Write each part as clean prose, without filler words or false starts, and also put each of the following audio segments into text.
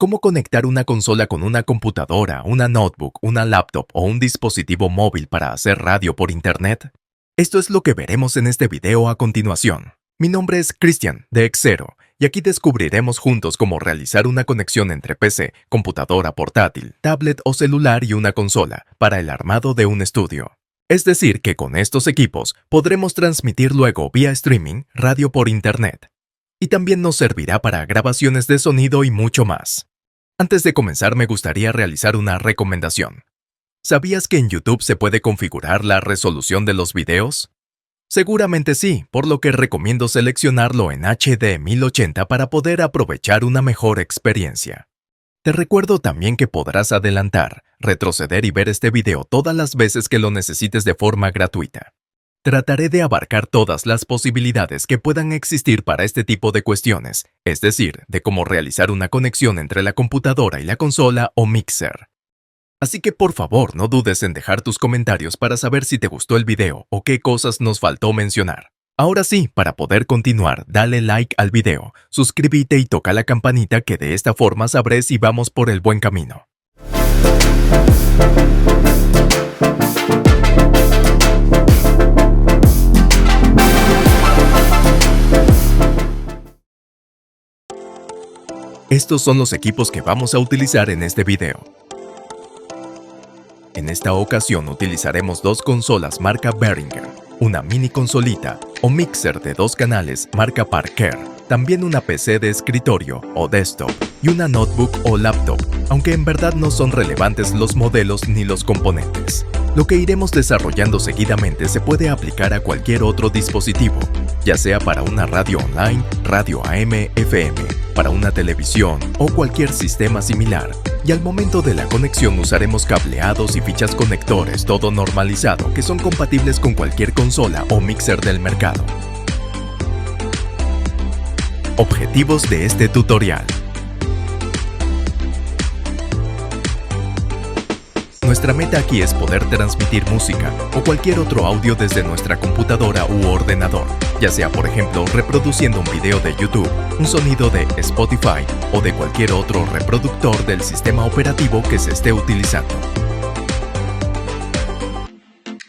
¿Cómo conectar una consola con una computadora, una notebook, una laptop o un dispositivo móvil para hacer radio por internet? Esto es lo que veremos en este video a continuación. Mi nombre es Cristian, de Xero, y aquí descubriremos juntos cómo realizar una conexión entre PC, computadora portátil, tablet o celular y una consola para el armado de un estudio. Es decir, que con estos equipos podremos transmitir luego vía streaming, radio por internet. Y también nos servirá para grabaciones de sonido y mucho más. Antes de comenzar me gustaría realizar una recomendación. ¿Sabías que en YouTube se puede configurar la resolución de los videos? Seguramente sí, por lo que recomiendo seleccionarlo en HD 1080 para poder aprovechar una mejor experiencia. Te recuerdo también que podrás adelantar, retroceder y ver este video todas las veces que lo necesites de forma gratuita. Trataré de abarcar todas las posibilidades que puedan existir para este tipo de cuestiones, es decir, de cómo realizar una conexión entre la computadora y la consola o mixer. Así que por favor no dudes en dejar tus comentarios para saber si te gustó el video o qué cosas nos faltó mencionar. Ahora sí, para poder continuar, dale like al video, suscríbete y toca la campanita que de esta forma sabré si vamos por el buen camino. Estos son los equipos que vamos a utilizar en este video. En esta ocasión utilizaremos dos consolas marca Behringer, una mini consolita o mixer de 2 canales marca Parker, también una PC de escritorio o desktop y una notebook o laptop, aunque en verdad no son relevantes los modelos ni los componentes. Lo que iremos desarrollando seguidamente se puede aplicar a cualquier otro dispositivo, ya sea para una radio online, radio AM/FM, para una televisión o cualquier sistema similar. Y al momento de la conexión usaremos cableados y fichas conectores todo normalizado que son compatibles con cualquier consola o mixer del mercado. Objetivos de este tutorial. Nuestra meta aquí es poder transmitir música o cualquier otro audio desde nuestra computadora u ordenador, ya sea por ejemplo reproduciendo un video de YouTube, un sonido de Spotify o de cualquier otro reproductor del sistema operativo que se esté utilizando.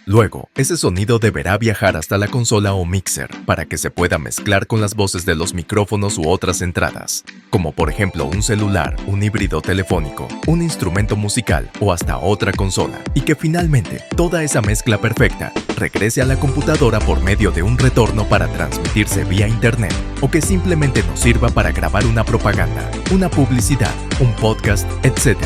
Luego, ese sonido deberá viajar hasta la consola o mixer para que se pueda mezclar con las voces de los micrófonos u otras entradas, como por ejemplo un celular, un híbrido telefónico, un instrumento musical o hasta otra consola, y que finalmente toda esa mezcla perfecta regrese a la computadora por medio de un retorno para transmitirse vía internet o que simplemente nos sirva para grabar una propaganda, una publicidad, un podcast, etc.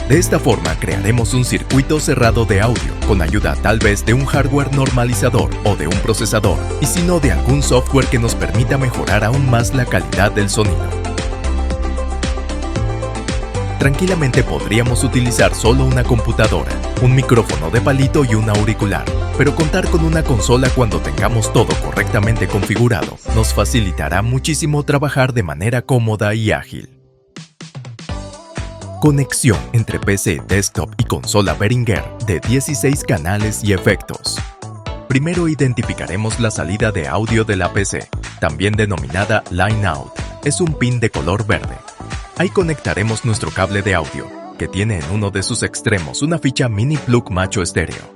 De esta forma crearemos un circuito cerrado de audio con ayuda tal vez de un hardware normalizador o de un procesador, y si no de algún software que nos permita mejorar aún más la calidad del sonido. Tranquilamente podríamos utilizar solo una computadora, un micrófono de palito y un auricular, pero contar con una consola cuando tengamos todo correctamente configurado nos facilitará muchísimo trabajar de manera cómoda y ágil. Conexión entre PC, desktop y consola Behringer de 16 canales y efectos. Primero identificaremos la salida de audio de la PC, también denominada Line Out. Es un pin de color verde. Ahí conectaremos nuestro cable de audio, que tiene en uno de sus extremos una ficha mini plug macho estéreo.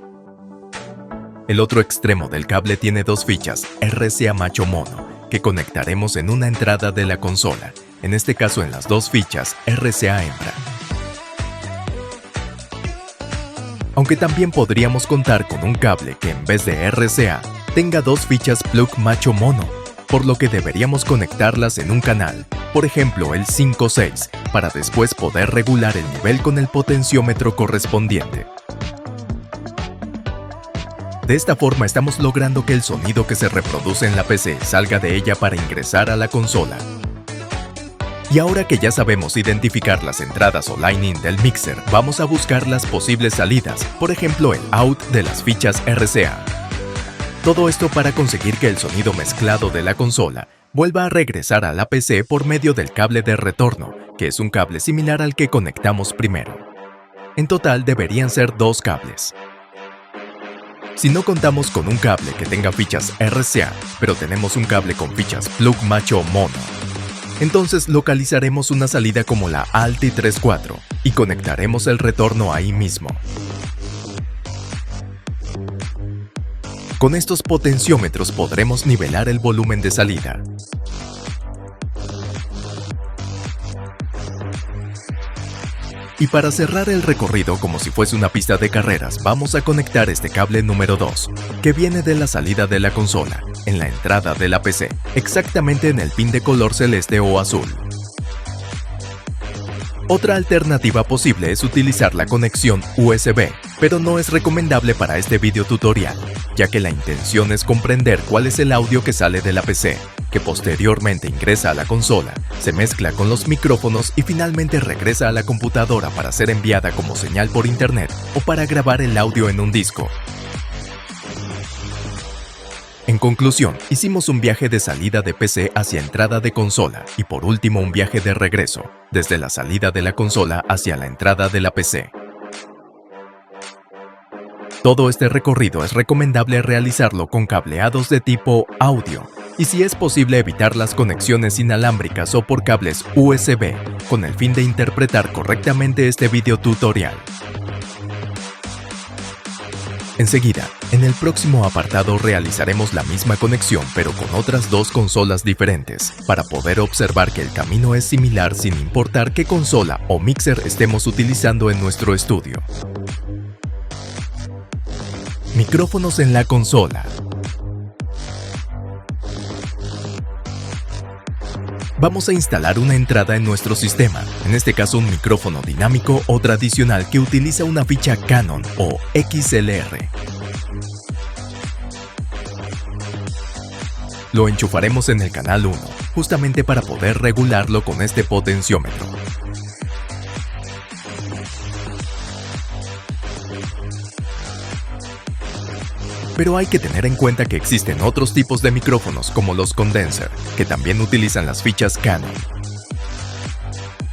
El otro extremo del cable tiene 2 fichas RCA macho mono, que conectaremos en una entrada de la consola, en este caso en las 2 fichas RCA hembra. Aunque también podríamos contar con un cable que en vez de RCA tenga 2 fichas plug macho mono, por lo que deberíamos conectarlas en un canal, por ejemplo el 5-6, para después poder regular el nivel con el potenciómetro correspondiente. De esta forma estamos logrando que el sonido que se reproduce en la PC salga de ella para ingresar a la consola. Y ahora que ya sabemos identificar las entradas o line-in del mixer, vamos a buscar las posibles salidas, por ejemplo el out de las fichas RCA. Todo esto para conseguir que el sonido mezclado de la consola vuelva a regresar a la PC por medio del cable de retorno, que es un cable similar al que conectamos primero. En total deberían ser 2 cables. Si no contamos con un cable que tenga fichas RCA, pero tenemos un cable con fichas plug macho mono, Entonces localizaremos una salida como la Alti 34 y conectaremos el retorno ahí mismo. Con estos potenciómetros podremos nivelar el volumen de salida. Y para cerrar el recorrido como si fuese una pista de carreras, vamos a conectar este cable número 2, que viene de la salida de la consola, en la entrada de la PC, exactamente en el pin de color celeste o azul. Otra alternativa posible es utilizar la conexión USB, pero no es recomendable para este video tutorial, ya que la intención es comprender cuál es el audio que sale de la PC, que posteriormente ingresa a la consola, se mezcla con los micrófonos y finalmente regresa a la computadora para ser enviada como señal por internet o para grabar el audio en un disco. En conclusión, hicimos un viaje de salida de PC hacia entrada de consola y por último un viaje de regreso, desde la salida de la consola hacia la entrada de la PC. Todo este recorrido es recomendable realizarlo con cableados de tipo audio y si es posible evitar las conexiones inalámbricas o por cables USB con el fin de interpretar correctamente este video tutorial. Enseguida, en el próximo apartado realizaremos la misma conexión pero con otras dos consolas diferentes, para poder observar que el camino es similar sin importar qué consola o mixer estemos utilizando en nuestro estudio. Micrófonos en la consola. Vamos a instalar una entrada en nuestro sistema, en este caso un micrófono dinámico o tradicional que utiliza una ficha Canon o XLR. Lo enchufaremos en el canal 1, justamente para poder regularlo con este potenciómetro. Pero hay que tener en cuenta que existen otros tipos de micrófonos como los condenser, que también utilizan las fichas Canon.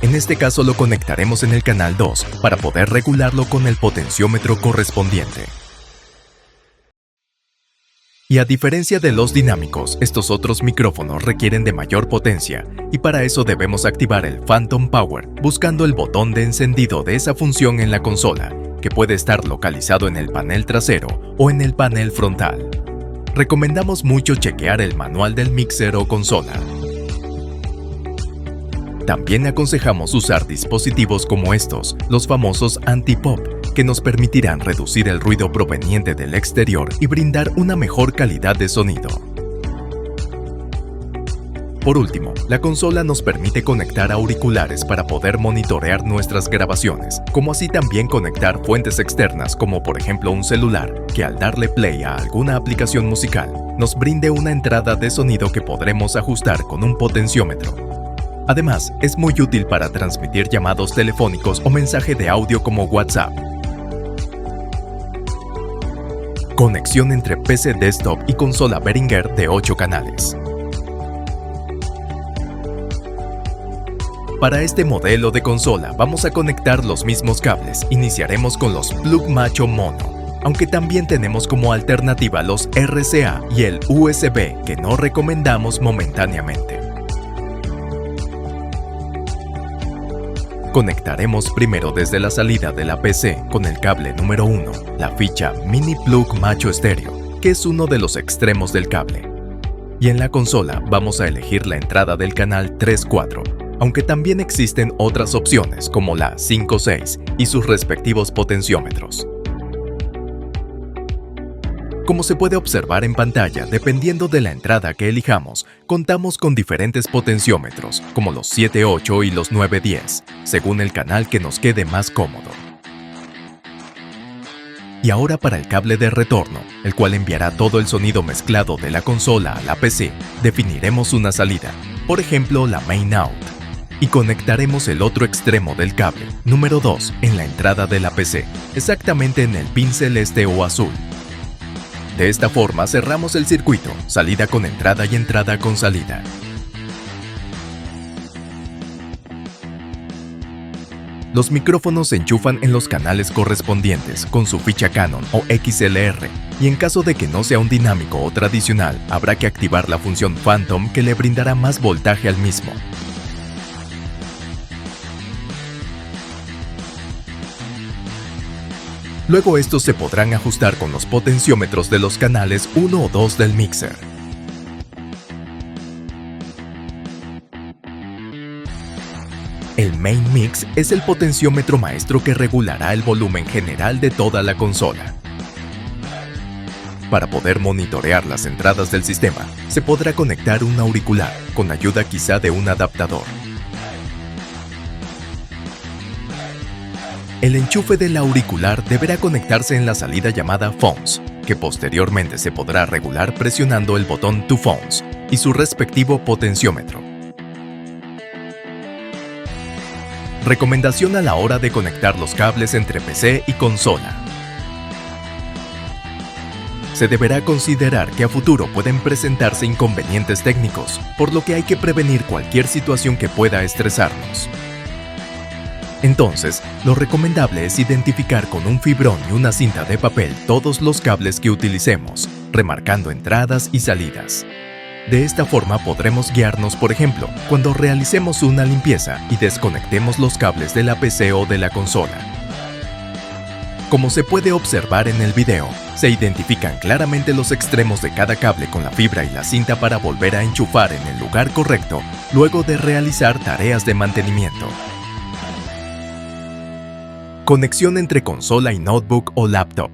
En este caso lo conectaremos en el canal 2 para poder regularlo con el potenciómetro correspondiente. Y a diferencia de los dinámicos, estos otros micrófonos requieren de mayor potencia y para eso debemos activar el Phantom Power buscando el botón de encendido de esa función en la consola, que puede estar localizado en el panel trasero o en el panel frontal. Recomendamos mucho chequear el manual del mixer o consola. También aconsejamos usar dispositivos como estos, los famosos anti-pop, que nos permitirán reducir el ruido proveniente del exterior y brindar una mejor calidad de sonido. Por último, la consola nos permite conectar auriculares para poder monitorear nuestras grabaciones, como así también conectar fuentes externas como por ejemplo un celular, que al darle play a alguna aplicación musical, nos brinde una entrada de sonido que podremos ajustar con un potenciómetro. Además, es muy útil para transmitir llamados telefónicos o mensaje de audio como WhatsApp. Conexión entre PC desktop y consola Behringer de 8 canales. Para este modelo de consola vamos a conectar los mismos cables. Iniciaremos con los plug macho mono, aunque también tenemos como alternativa los RCA y el USB que no recomendamos momentáneamente. Conectaremos primero desde la salida de la PC con el cable número 1, la ficha Mini Plug Macho Estéreo, que es uno de los extremos del cable. Y en la consola vamos a elegir la entrada del canal 3-4, aunque también existen otras opciones como la 5-6 y sus respectivos potenciómetros. Como se puede observar en pantalla, dependiendo de la entrada que elijamos, contamos con diferentes potenciómetros, como los 7-8 y los 9-10, según el canal que nos quede más cómodo. Y ahora para el cable de retorno, el cual enviará todo el sonido mezclado de la consola a la PC, definiremos una salida, por ejemplo la Main Out, y conectaremos el otro extremo del cable, número 2, en la entrada de la PC, exactamente en el pin celeste o azul. De esta forma cerramos el circuito, salida con entrada y entrada con salida. Los micrófonos se enchufan en los canales correspondientes con su ficha Canon o XLR y en caso de que no sea un dinámico o tradicional, habrá que activar la función Phantom que le brindará más voltaje al mismo. Luego estos se podrán ajustar con los potenciómetros de los canales 1 o 2 del mixer. El Main Mix es el potenciómetro maestro que regulará el volumen general de toda la consola. Para poder monitorear las entradas del sistema, se podrá conectar un auricular, con ayuda quizá de un adaptador. El enchufe del auricular deberá conectarse en la salida llamada Phones, que posteriormente se podrá regular presionando el botón To Phones y su respectivo potenciómetro. Recomendación a la hora de conectar los cables entre PC y consola. Se deberá considerar que a futuro pueden presentarse inconvenientes técnicos, por lo que hay que prevenir cualquier situación que pueda estresarnos. Entonces, lo recomendable es identificar con un fibrón y una cinta de papel todos los cables que utilicemos, remarcando entradas y salidas. De esta forma podremos guiarnos, por ejemplo, cuando realicemos una limpieza y desconectemos los cables de la PC o de la consola. Como se puede observar en el video, se identifican claramente los extremos de cada cable con la fibra y la cinta para volver a enchufar en el lugar correcto luego de realizar tareas de mantenimiento. Conexión entre consola y notebook o laptop.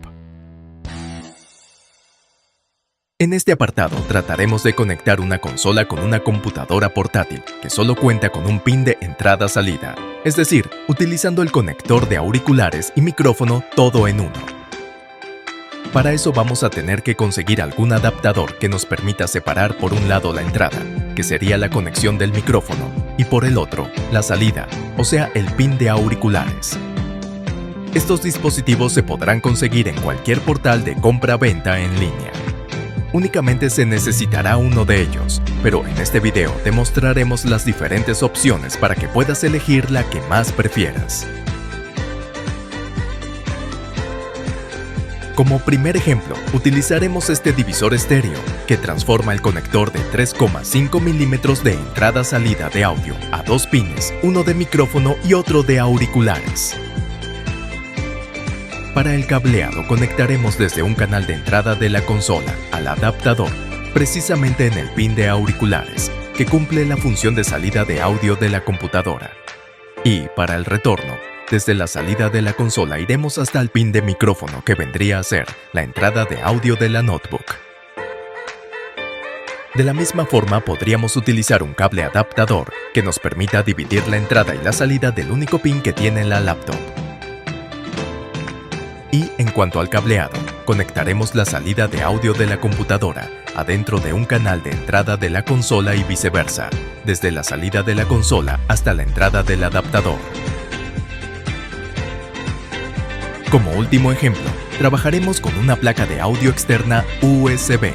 En este apartado trataremos de conectar una consola con una computadora portátil que solo cuenta con un pin de entrada-salida, es decir, utilizando el conector de auriculares y micrófono todo en uno. Para eso vamos a tener que conseguir algún adaptador que nos permita separar por un lado la entrada, que sería la conexión del micrófono, y por el otro, la salida, o sea, el pin de auriculares. Estos dispositivos se podrán conseguir en cualquier portal de compra-venta en línea. Únicamente se necesitará uno de ellos, pero en este video te mostraremos las diferentes opciones para que puedas elegir la que más prefieras. Como primer ejemplo, utilizaremos este divisor estéreo, que transforma el conector de 3,5 milímetros de entrada-salida de audio a dos pines, uno de micrófono y otro de auriculares. Para el cableado conectaremos desde un canal de entrada de la consola al adaptador, precisamente en el pin de auriculares, que cumple la función de salida de audio de la computadora. Y para el retorno, desde la salida de la consola iremos hasta el pin de micrófono que vendría a ser la entrada de audio de la notebook. De la misma forma podríamos utilizar un cable adaptador que nos permita dividir la entrada y la salida del único pin que tiene la laptop. Y en cuanto al cableado, conectaremos la salida de audio de la computadora adentro de un canal de entrada de la consola y viceversa, desde la salida de la consola hasta la entrada del adaptador. Como último ejemplo, trabajaremos con una placa de audio externa USB.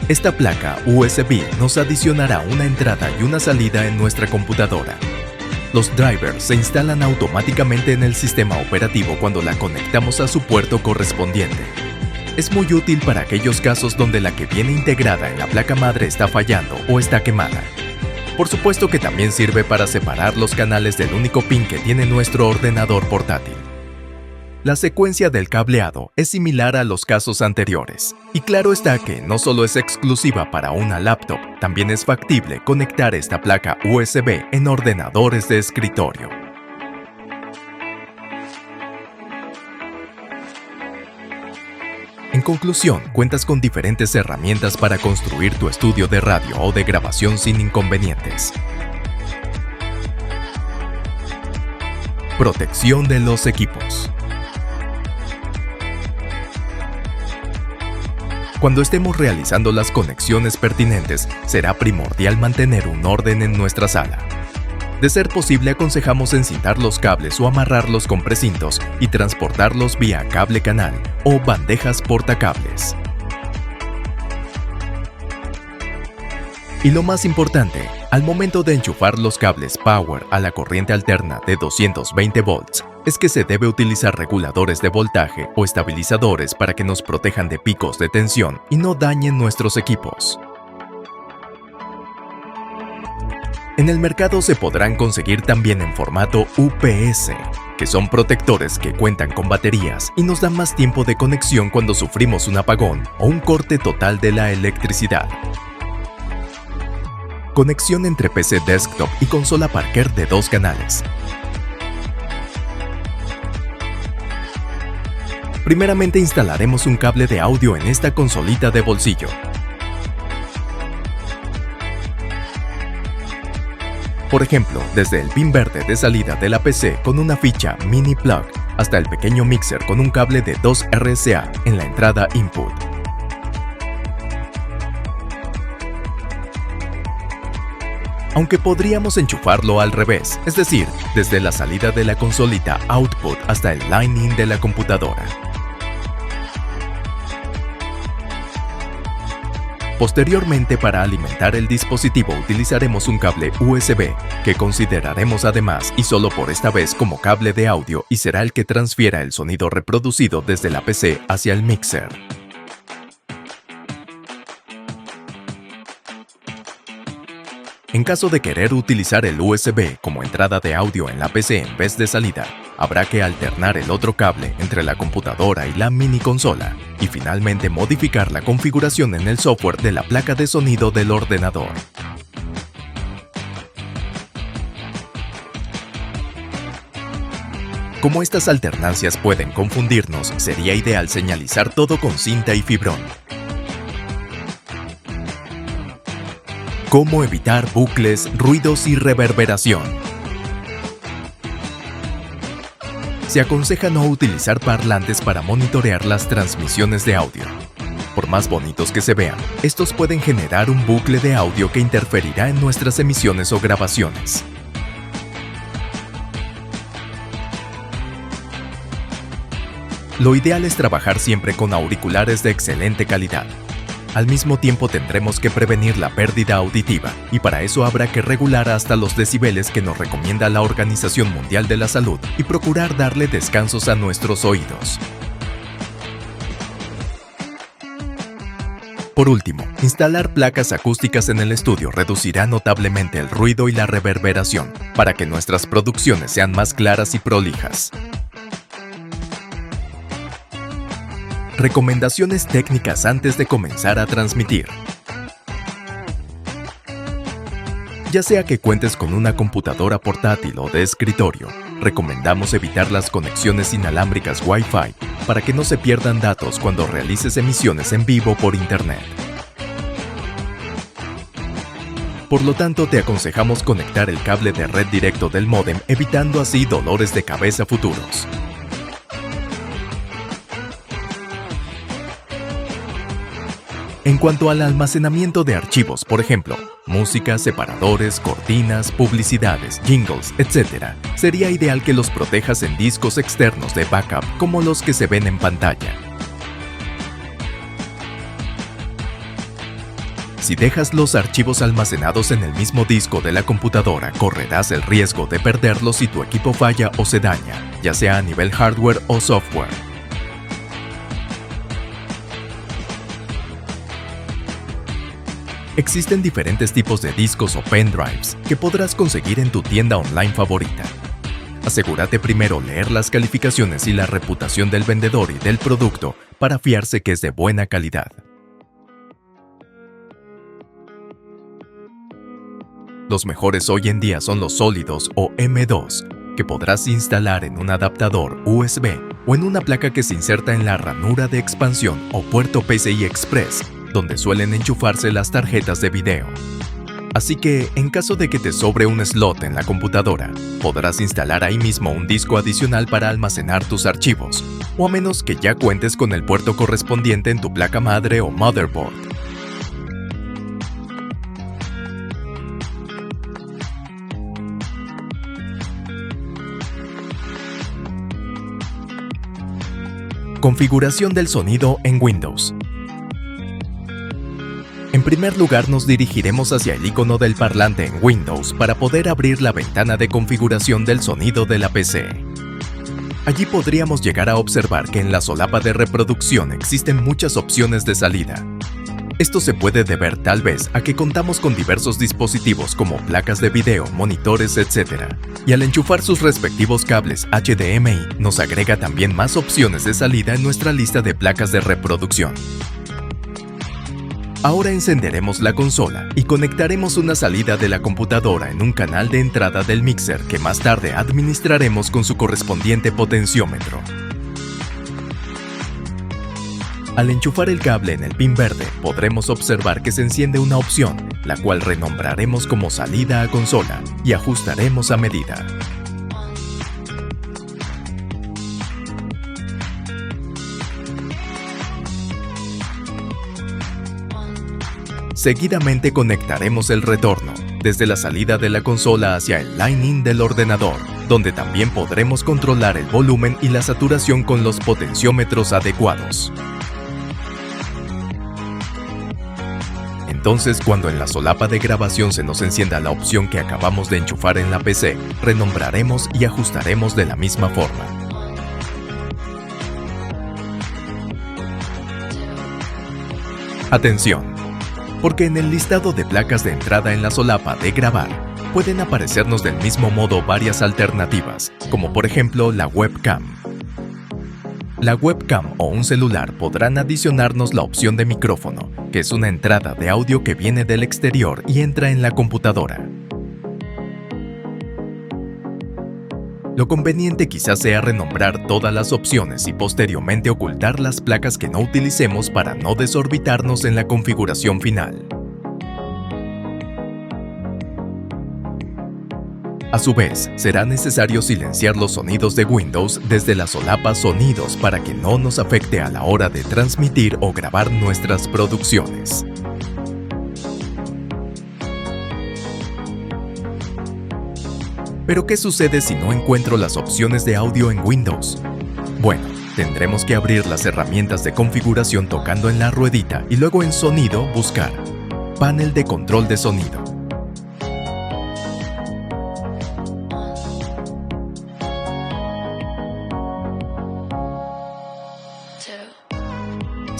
Esta placa USB nos adicionará una entrada y una salida en nuestra computadora. Los drivers se instalan automáticamente en el sistema operativo cuando la conectamos a su puerto correspondiente. Es muy útil para aquellos casos donde la que viene integrada en la placa madre está fallando o está quemada. Por supuesto que también sirve para separar los canales del único pin que tiene nuestro ordenador portátil. La secuencia del cableado es similar a los casos anteriores, y claro está que no solo es exclusiva para una laptop, también es factible conectar esta placa USB en ordenadores de escritorio. En conclusión, cuentas con diferentes herramientas para construir tu estudio de radio o de grabación sin inconvenientes. Protección de los equipos. Cuando estemos realizando las conexiones pertinentes, será primordial mantener un orden en nuestra sala. De ser posible, aconsejamos encintar los cables o amarrarlos con precintos y transportarlos vía cable canal o bandejas portacables. Y lo más importante, al momento de enchufar los cables Power a la corriente alterna de 220 volts, es que se debe utilizar reguladores de voltaje o estabilizadores para que nos protejan de picos de tensión y no dañen nuestros equipos. En el mercado se podrán conseguir también en formato UPS, que son protectores que cuentan con baterías y nos dan más tiempo de conexión cuando sufrimos un apagón o un corte total de la electricidad. Conexión entre PC desktop y consola Parker de 2 canales. Primeramente instalaremos un cable de audio en esta consolita de bolsillo. Por ejemplo, desde el pin verde de salida de la PC con una ficha mini plug hasta el pequeño mixer con un cable de 2 RCA en la entrada input. Aunque podríamos enchufarlo al revés, es decir, desde la salida de la consolita output hasta el line-in de la computadora. Posteriormente, para alimentar el dispositivo utilizaremos un cable USB, que consideraremos además y solo por esta vez como cable de audio y será el que transfiera el sonido reproducido desde la PC hacia el mixer. En caso de querer utilizar el USB como entrada de audio en la PC en vez de salida, habrá que alternar el otro cable entre la computadora y la mini consola, y finalmente modificar la configuración en el software de la placa de sonido del ordenador. Como estas alternancias pueden confundirnos, sería ideal señalizar todo con cinta y fibrón. ¿Cómo evitar bucles, ruidos y reverberación? Se aconseja no utilizar parlantes para monitorear las transmisiones de audio. Por más bonitos que se vean, estos pueden generar un bucle de audio que interferirá en nuestras emisiones o grabaciones. Lo ideal es trabajar siempre con auriculares de excelente calidad. Al mismo tiempo tendremos que prevenir la pérdida auditiva, y para eso habrá que regular hasta los decibeles que nos recomienda la Organización Mundial de la Salud y procurar darle descansos a nuestros oídos. Por último, instalar placas acústicas en el estudio reducirá notablemente el ruido y la reverberación, para que nuestras producciones sean más claras y prolijas. Recomendaciones técnicas antes de comenzar a transmitir. Ya sea que cuentes con una computadora portátil o de escritorio, recomendamos evitar las conexiones inalámbricas Wi-Fi para que no se pierdan datos cuando realices emisiones en vivo por Internet. Por lo tanto, te aconsejamos conectar el cable de red directo del módem, evitando así dolores de cabeza futuros. En cuanto al almacenamiento de archivos, por ejemplo, música, separadores, cortinas, publicidades, jingles, etc., sería ideal que los protejas en discos externos de backup como los que se ven en pantalla. Si dejas los archivos almacenados en el mismo disco de la computadora, correrás el riesgo de perderlos si tu equipo falla o se daña, ya sea a nivel hardware o software. Existen diferentes tipos de discos o pendrives que podrás conseguir en tu tienda online favorita. Asegúrate primero leer las calificaciones y la reputación del vendedor y del producto para fiarse que es de buena calidad. Los mejores hoy en día son los sólidos o M2, que podrás instalar en un adaptador USB o en una placa que se inserta en la ranura de expansión o puerto PCI Express, donde suelen enchufarse las tarjetas de video. Así que, en caso de que te sobre un slot en la computadora, podrás instalar ahí mismo un disco adicional para almacenar tus archivos, o a menos que ya cuentes con el puerto correspondiente en tu placa madre o motherboard. Configuración del sonido en Windows. En primer lugar, nos dirigiremos hacia el icono del parlante en Windows para poder abrir la ventana de configuración del sonido de la PC. Allí podríamos llegar a observar que en la solapa de reproducción existen muchas opciones de salida. Esto se puede deber tal vez a que contamos con diversos dispositivos como placas de video, monitores, etc. Y al enchufar sus respectivos cables HDMI, nos agrega también más opciones de salida en nuestra lista de placas de reproducción. Ahora encenderemos la consola y conectaremos una salida de la computadora en un canal de entrada del mixer que más tarde administraremos con su correspondiente potenciómetro. Al enchufar el cable en el pin verde, podremos observar que se enciende una opción, la cual renombraremos como salida a consola y ajustaremos a medida. Seguidamente conectaremos el retorno, desde la salida de la consola hacia el line-in del ordenador, donde también podremos controlar el volumen y la saturación con los potenciómetros adecuados. Entonces, cuando en la solapa de grabación se nos encienda la opción que acabamos de enchufar en la PC, renombraremos y ajustaremos de la misma forma. Atención, porque en el listado de placas de entrada en la solapa de grabar, pueden aparecernos del mismo modo varias alternativas, como por ejemplo la webcam. La webcam o un celular podrán adicionarnos la opción de micrófono, que es una entrada de audio que viene del exterior y entra en la computadora. Lo conveniente quizás sea renombrar todas las opciones y posteriormente ocultar las placas que no utilicemos para no desorbitarnos en la configuración final. A su vez, será necesario silenciar los sonidos de Windows desde la solapa Sonidos para que no nos afecte a la hora de transmitir o grabar nuestras producciones. ¿Pero qué sucede si no encuentro las opciones de audio en Windows? Bueno, tendremos que abrir las herramientas de configuración tocando en la ruedita y luego en Sonido buscar Panel de control de sonido.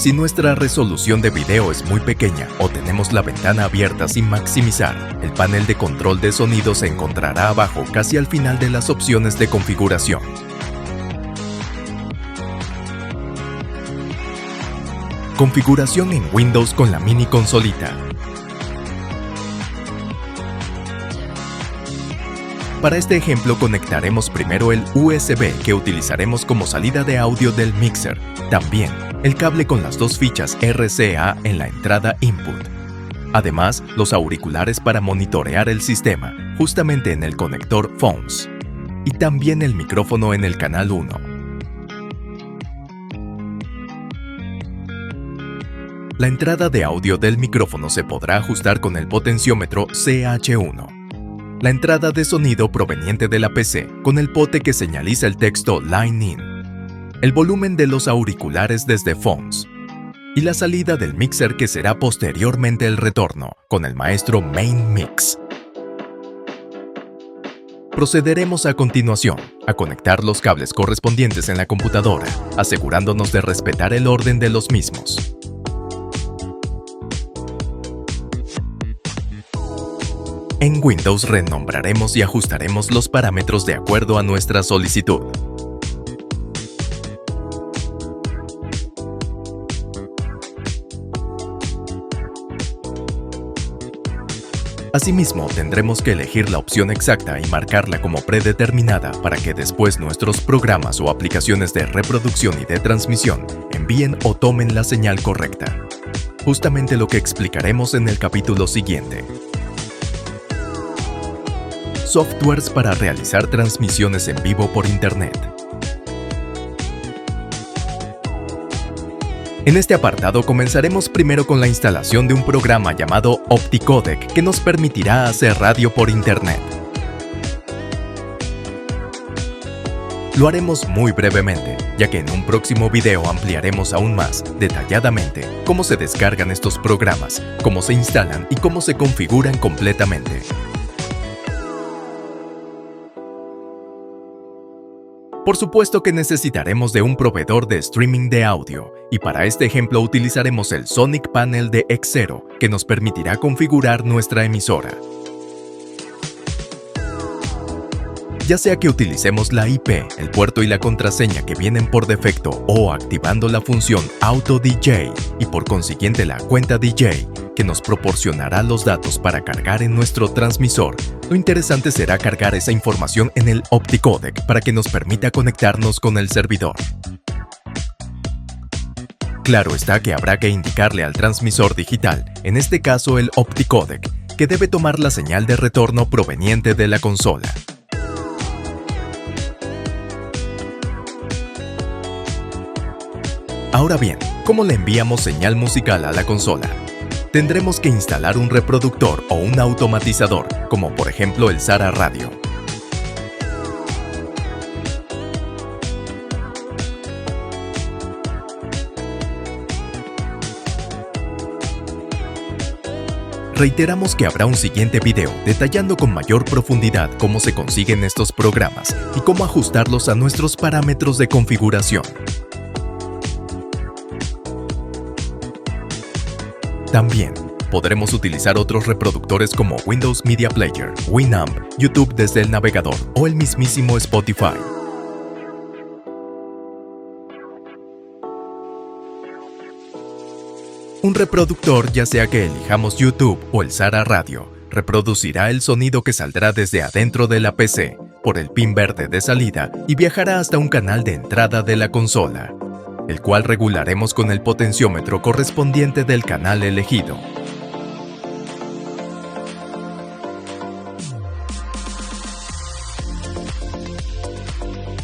Si nuestra resolución de video es muy pequeña o tenemos la ventana abierta sin maximizar, el panel de control de sonido se encontrará abajo casi al final de las opciones de configuración. Configuración en Windows con la mini consolita. Para este ejemplo conectaremos primero el USB que utilizaremos como salida de audio del mixer. También el cable con las dos fichas RCA en la entrada input. Además, los auriculares para monitorear el sistema, justamente en el conector Phones. Y también el micrófono en el canal 1. La entrada de audio del micrófono se podrá ajustar con el potenciómetro CH1. La entrada de sonido proveniente de la PC con el pote que señaliza el texto Line In. El volumen de los auriculares desde Phones. Y la salida del mixer que será posteriormente el retorno, con el maestro Main Mix. Procederemos a continuación a conectar los cables correspondientes en la computadora, asegurándonos de respetar el orden de los mismos. En Windows renombraremos y ajustaremos los parámetros de acuerdo a nuestra solicitud. Asimismo, tendremos que elegir la opción exacta y marcarla como predeterminada para que después nuestros programas o aplicaciones de reproducción y de transmisión envíen o tomen la señal correcta. Justamente lo que explicaremos en el capítulo siguiente. Softwares para realizar transmisiones en vivo por Internet. En este apartado comenzaremos primero con la instalación de un programa llamado OptiCodec que nos permitirá hacer radio por Internet. Lo haremos muy brevemente, ya que en un próximo video ampliaremos aún más, detalladamente, cómo se descargan estos programas, cómo se instalan y cómo se configuran completamente. Por supuesto que necesitaremos de un proveedor de streaming de audio, y para este ejemplo utilizaremos el Sonic Panel de X0, que nos permitirá configurar nuestra emisora. Ya sea que utilicemos la IP, el puerto y la contraseña que vienen por defecto o activando la función Auto DJ y por consiguiente la cuenta DJ, que nos proporcionará los datos para cargar en nuestro transmisor, lo interesante será cargar esa información en el OptiCodec para que nos permita conectarnos con el servidor. Claro está que habrá que indicarle al transmisor digital, en este caso el OptiCodec, que debe tomar la señal de retorno proveniente de la consola. Ahora bien, ¿cómo le enviamos señal musical a la consola? Tendremos que instalar un reproductor o un automatizador, como por ejemplo el Sara Radio. Reiteramos que habrá un siguiente video detallando con mayor profundidad cómo se consiguen estos programas y cómo ajustarlos a nuestros parámetros de configuración. También podremos utilizar otros reproductores como Windows Media Player, Winamp, YouTube desde el navegador o el mismísimo Spotify. Un reproductor, ya sea que elijamos YouTube o el Sara Radio, reproducirá el sonido que saldrá desde adentro de la PC, por el pin verde de salida y viajará hasta un canal de entrada de la consola, el cual regularemos con el potenciómetro correspondiente del canal elegido.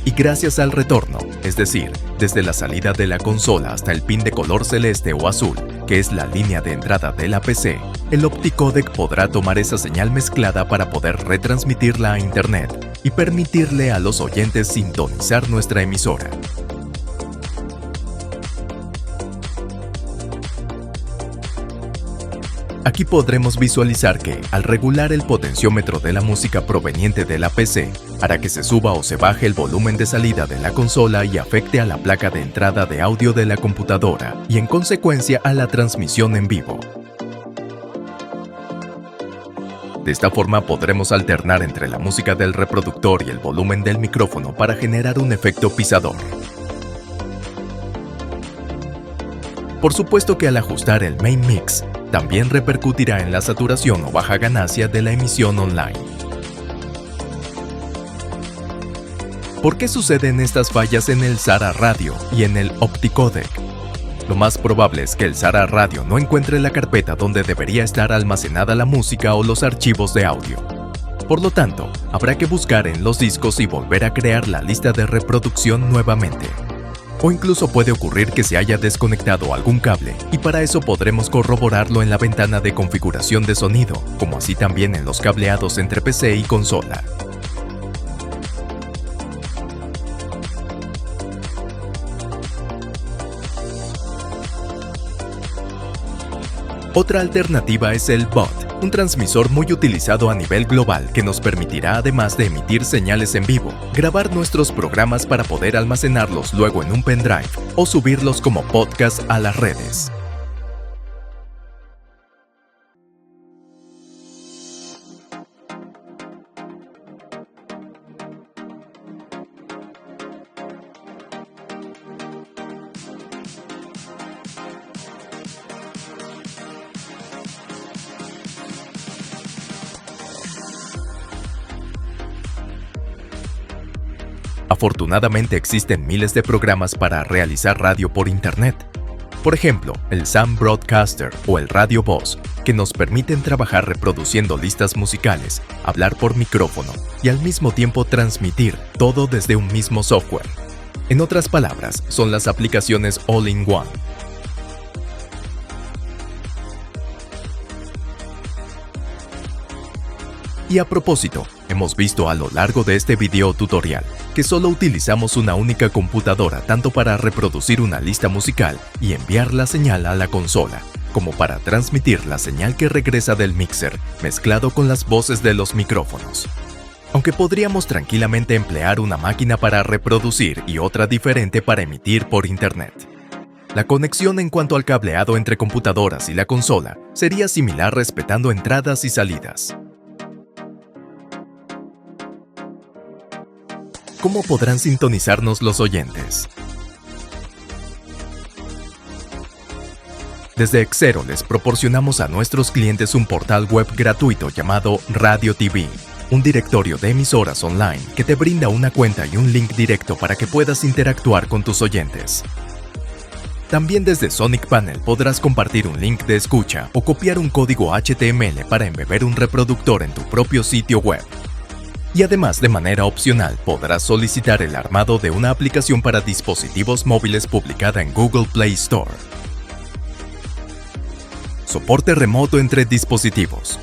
Y gracias al retorno, es decir, desde la salida de la consola hasta el pin de color celeste o azul, que es la línea de entrada de la PC, el OptiCodec podrá tomar esa señal mezclada para poder retransmitirla a Internet y permitirle a los oyentes sintonizar nuestra emisora. Aquí podremos visualizar que, al regular el potenciómetro de la música proveniente de la PC, hará que se suba o se baje el volumen de salida de la consola y afecte a la placa de entrada de audio de la computadora y en consecuencia a la transmisión en vivo. De esta forma podremos alternar entre la música del reproductor y el volumen del micrófono para generar un efecto pisador. Por supuesto que al ajustar el main mix, también repercutirá en la saturación o baja ganancia de la emisión online. ¿Por qué suceden estas fallas en el Sara Radio y en el OptiCodec? Lo más probable es que el Sara Radio no encuentre la carpeta donde debería estar almacenada la música o los archivos de audio. Por lo tanto, habrá que buscar en los discos y volver a crear la lista de reproducción nuevamente. O incluso puede ocurrir que se haya desconectado algún cable, y para eso podremos corroborarlo en la ventana de configuración de sonido, como así también en los cableados entre PC y consola. Otra alternativa es el BOT, un transmisor muy utilizado a nivel global que nos permitirá, además de emitir señales en vivo, grabar nuestros programas para poder almacenarlos luego en un pendrive o subirlos como podcast a las redes. Afortunadamente existen miles de programas para realizar radio por Internet. Por ejemplo, el Sam Broadcaster o el Radio Boss, que nos permiten trabajar reproduciendo listas musicales, hablar por micrófono y al mismo tiempo transmitir todo desde un mismo software. En otras palabras, son las aplicaciones All-in-One. Y a propósito, hemos visto a lo largo de este video tutorial que solo utilizamos una única computadora tanto para reproducir una lista musical y enviar la señal a la consola, como para transmitir la señal que regresa del mixer, mezclado con las voces de los micrófonos. Aunque podríamos tranquilamente emplear una máquina para reproducir y otra diferente para emitir por Internet. La conexión en cuanto al cableado entre computadoras y la consola sería similar respetando entradas y salidas. ¿Cómo podrán sintonizarnos los oyentes? Desde Xero les proporcionamos a nuestros clientes un portal web gratuito llamado Radio TV, un directorio de emisoras online que te brinda una cuenta y un link directo para que puedas interactuar con tus oyentes. También desde Sonic Panel podrás compartir un link de escucha o copiar un código HTML para embeber un reproductor en tu propio sitio web. Y además, de manera opcional, podrás solicitar el armado de una aplicación para dispositivos móviles publicada en Google Play Store. Soporte remoto entre dispositivos.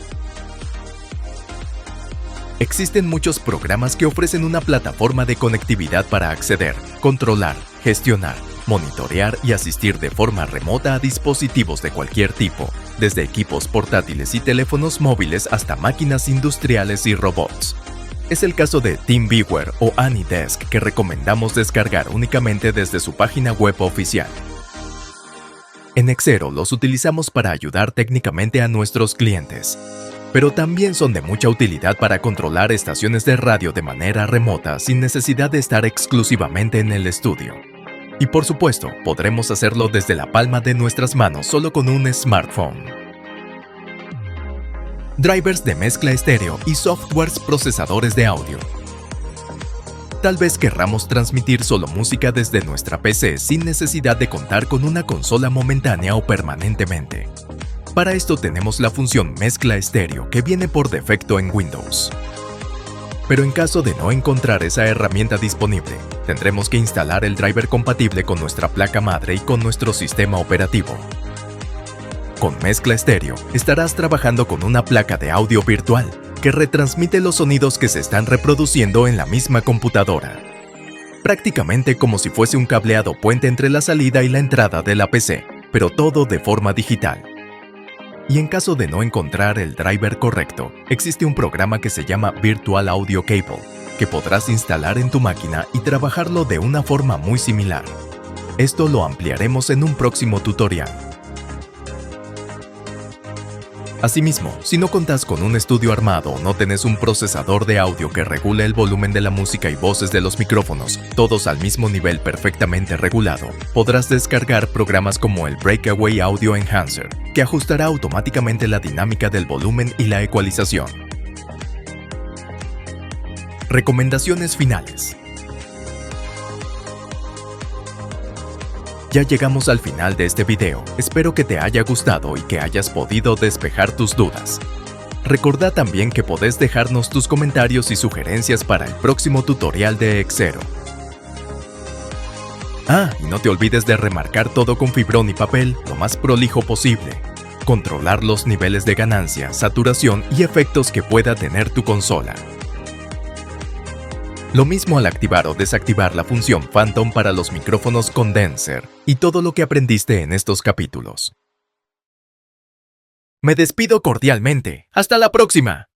Existen muchos programas que ofrecen una plataforma de conectividad para acceder, controlar, gestionar, monitorear y asistir de forma remota a dispositivos de cualquier tipo, desde equipos portátiles y teléfonos móviles hasta máquinas industriales y robots. Es el caso de TeamViewer o AnyDesk, que recomendamos descargar únicamente desde su página web oficial. En Xero los utilizamos para ayudar técnicamente a nuestros clientes, pero también son de mucha utilidad para controlar estaciones de radio de manera remota sin necesidad de estar exclusivamente en el estudio. Y por supuesto, podremos hacerlo desde la palma de nuestras manos solo con un smartphone. Drivers de mezcla estéreo y softwares procesadores de audio. Tal vez querramos transmitir solo música desde nuestra PC sin necesidad de contar con una consola momentánea o permanentemente. Para esto tenemos la función mezcla estéreo que viene por defecto en Windows. Pero en caso de no encontrar esa herramienta disponible, tendremos que instalar el driver compatible con nuestra placa madre y con nuestro sistema operativo. Con mezcla estéreo, estarás trabajando con una placa de audio virtual que retransmite los sonidos que se están reproduciendo en la misma computadora. Prácticamente como si fuese un cableado puente entre la salida y la entrada de la PC, pero todo de forma digital. Y en caso de no encontrar el driver correcto, existe un programa que se llama Virtual Audio Cable, que podrás instalar en tu máquina y trabajarlo de una forma muy similar. Esto lo ampliaremos en un próximo tutorial. Asimismo, si no contás con un estudio armado o no tenés un procesador de audio que regule el volumen de la música y voces de los micrófonos, todos al mismo nivel perfectamente regulado, podrás descargar programas como el Breakaway Audio Enhancer, que ajustará automáticamente la dinámica del volumen y la ecualización. Recomendaciones finales. Ya llegamos al final de este video, espero que te haya gustado y que hayas podido despejar tus dudas. Recordá también que podés dejarnos tus comentarios y sugerencias para el próximo tutorial de Xero. Y no te olvides de remarcar todo con fibrón y papel lo más prolijo posible. Controlar los niveles de ganancia, saturación y efectos que pueda tener tu consola. Lo mismo al activar o desactivar la función Phantom para los micrófonos condenser y todo lo que aprendiste en estos capítulos. Me despido cordialmente. ¡Hasta la próxima!